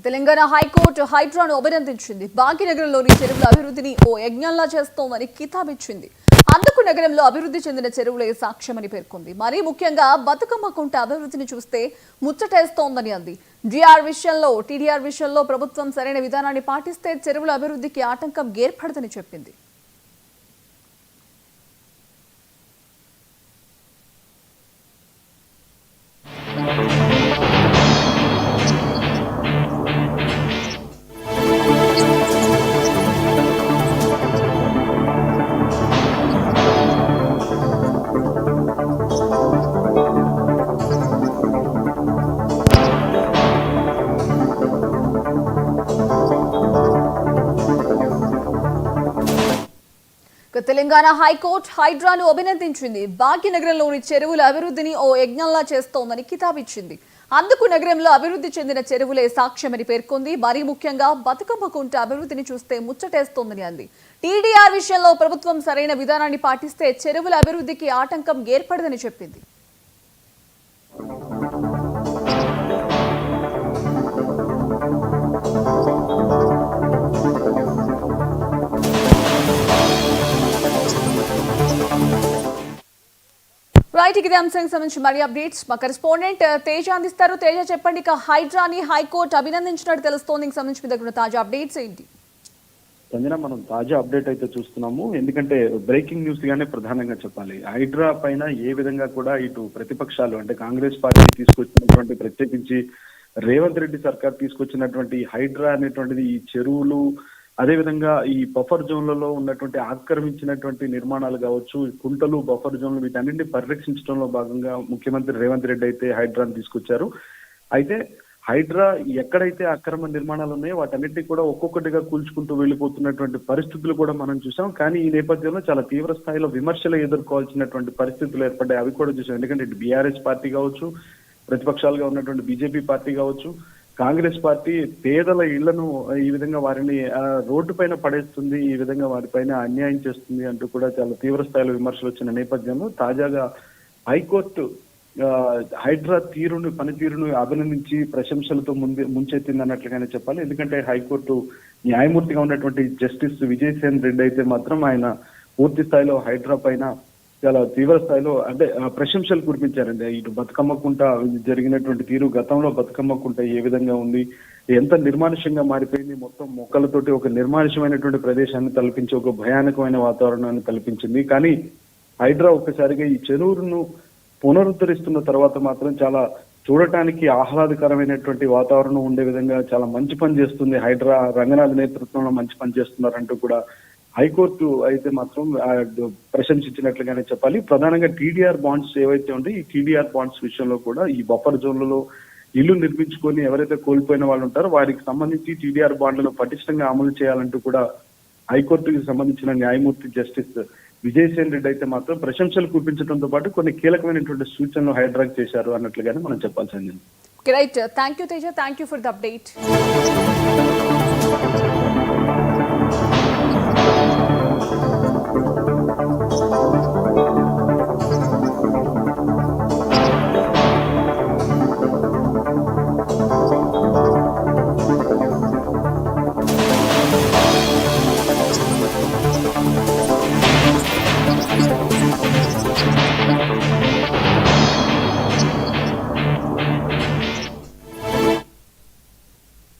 Telangana high court హైడ్రాను అభినందించింది. భాగ్యనగరంలోని చెరువుల అభివృద్ధిని ఓ యజ్ఞంలా చేస్తోందని కితాబిచ్చింది. అందుకు నగరంలో అభివృద్ధి చెందిన చెరువులే సాక్ష్యమని పేర్కొంది. మరీ ముఖ్యంగా బతుకమ్మ కుంట అభివృద్ధిని చూస్తే ముచ్చటేస్తోందని అంది. టీడీఆర్ విషయంలో ప్రభుత్వం సరైన విధానాన్ని పాటిస్తే చెరువుల అభివృద్ధికి ఆటంకం ఏర్పడదని చెప్పింది. తెలంగాణ హైకోర్టు హైడ్రాను అభినందించింది. భాగ్యనగరంలోని చెరువుల అభివృద్ధిని ఓ యజ్ఞంలా చేస్తోందని కితాబిచ్చింది. అందుకు నగరంలో అభివృద్ధి చెందిన చెరువులే సాక్ష్యమని పేర్కొంది. మరీ ముఖ్యంగా బతుకమ్మ కుంట అభివృద్ధిని చూస్తే ముచ్చటేస్తోందని అంది. టీడీఆర్ విషయంలో ప్రభుత్వం సరైన విధానాన్ని పాటిస్తే చెరువుల అభివృద్ధికి ఆటంకం ఏర్పడదని చెప్పింది. రైట్, ఇదే అంశానికి సంబంధించి మరి అప్డేట్స్ మా కరెస్పాండెంట్ తేజ అందిస్తారు. తేజ, చెప్పండి, ఇక హైడ్రాని హైకోర్టు అభినందించినట్టు తెలుస్తోంది. సంబంధించి మీ దగ్గర ఉన్న తాజా అప్డేట్స్ ఏంటి? సంజన, మనం తాజా అప్డేట్ అయితే చూస్తున్నాము. ఎందుకంటే బ్రేకింగ్ న్యూస్ గానే ప్రధానంగా చెప్పాలి. హైడ్రా పైన ఏ విధంగా కూడా ఇటు ప్రతిపక్షాలు అంటే కాంగ్రెస్ పార్టీ తీసుకొచ్చినటువంటి, ప్రత్యేకించి రేవంత్ రెడ్డి సర్కార్ తీసుకొచ్చినటువంటి హైడ్రా అనేటువంటిది ఈ చెరువులు, అదేవిధంగా ఈ బఫర్ జోన్లలో ఉన్నటువంటి ఆక్రమించినటువంటి నిర్మాణాలు కావచ్చు, కుంటలు, బఫర్ జోన్లు, వీటన్నింటినీ పరిరక్షించడంలో భాగంగా ముఖ్యమంత్రి రేవంత్ రెడ్డి అయితే హైడ్రాను తీసుకొచ్చారు. అయితే హైడ్రా ఎక్కడైతే అక్రమ నిర్మాణాలు ఉన్నాయో వాటన్నిటినీ కూడా ఒక్కొక్కటిగా కూల్చుకుంటూ వెళ్ళిపోతున్నటువంటి పరిస్థితులు కూడా మనం చూసాం. కానీ ఈ నేపథ్యంలో చాలా తీవ్ర స్థాయిలో విమర్శలు ఎదుర్కోవాల్సినటువంటి పరిస్థితులు ఏర్పడ్డాయి. అవి కూడా చూసాం. ఎందుకంటే ఇటు బీఆర్ఎస్ పార్టీ కావచ్చు, ప్రతిపక్షాలుగా ఉన్నటువంటి బీజేపీ పార్టీ కావచ్చు, కాంగ్రెస్ పార్టీ పేదల ఇళ్లను ఈ విధంగా వారిని రోడ్డు పైన పడేస్తుంది, ఈ విధంగా వారిపైన అన్యాయం చేస్తుంది అంటూ కూడా చాలా తీవ్ర స్థాయిలో విమర్శలు వచ్చిన నేపథ్యంలో తాజాగా హైకోర్టు హైడ్రా పనితీరును అభినందించి ప్రశంసలతో ముంచెత్తింది అన్నట్లుగానే చెప్పాలి. ఎందుకంటే హైకోర్టు న్యాయమూర్తిగా ఉన్నటువంటి జస్టిస్ విజయసేన్ రెడ్డి అయితే మాత్రం ఆయన పూర్తి స్థాయిలో హైడ్రా పైన చాలా తీవ్ర స్థాయిలో అంటే ప్రశంసలు కురిపించారండి. ఇటు బతుకమ్మ కుంట జరిగినటువంటి తీరు, గతంలో బతుకమ్మ కుంట ఏ విధంగా ఉంది, ఎంత నిర్మానుష్యంగా మారిపోయింది, మొత్తం మొక్కలతోటి ఒక నిర్మానుష్యమైనటువంటి ప్రదేశాన్ని తలపించి ఒక భయానకమైన వాతావరణాన్ని కల్పించింది. కానీ హైడ్రా ఒక్కసారిగా ఈ చెరువును పునరుద్ధరిస్తున్న తర్వాత మాత్రం చాలా చూడటానికి ఆహ్లాదకరమైనటువంటి వాతావరణం ఉండే విధంగా చాలా మంచి పని చేస్తుంది. హైడ్రా రంగనాథ్ నేతృత్వంలో మంచి పని చేస్తున్నారంటూ కూడా హైకోర్టు అయితే మాత్రం ప్రశంసించినట్లుగానే చెప్పాలి. ప్రధానంగా టీడీఆర్ బాండ్స్ ఏవైతే ఉంటాయి, ఈ టీడీఆర్ బాండ్స్ విషయంలో కూడా ఈ బఫర్ జోన్లలో ఇల్లు నిర్మించుకొని ఎవరైతే కోల్పోయిన వాళ్ళు ఉంటారో వారికి సంబంధించి టీడీఆర్ బాండ్లను పటిష్టంగా అమలు చేయాలంటూ కూడా హైకోర్టుకి సంబంధించిన న్యాయమూర్తి జస్టిస్ విజయసేన్ రెడ్డి అయితే మాత్రం ప్రశంసలు కురిపించడంతో పాటు కొన్ని కీలకమైనటువంటి సూచనలు హైడ్రాకి చేశారు అన్నట్లుగానే మనం చెప్పాల్సింది. Right, thank you Teja, thank you for the update.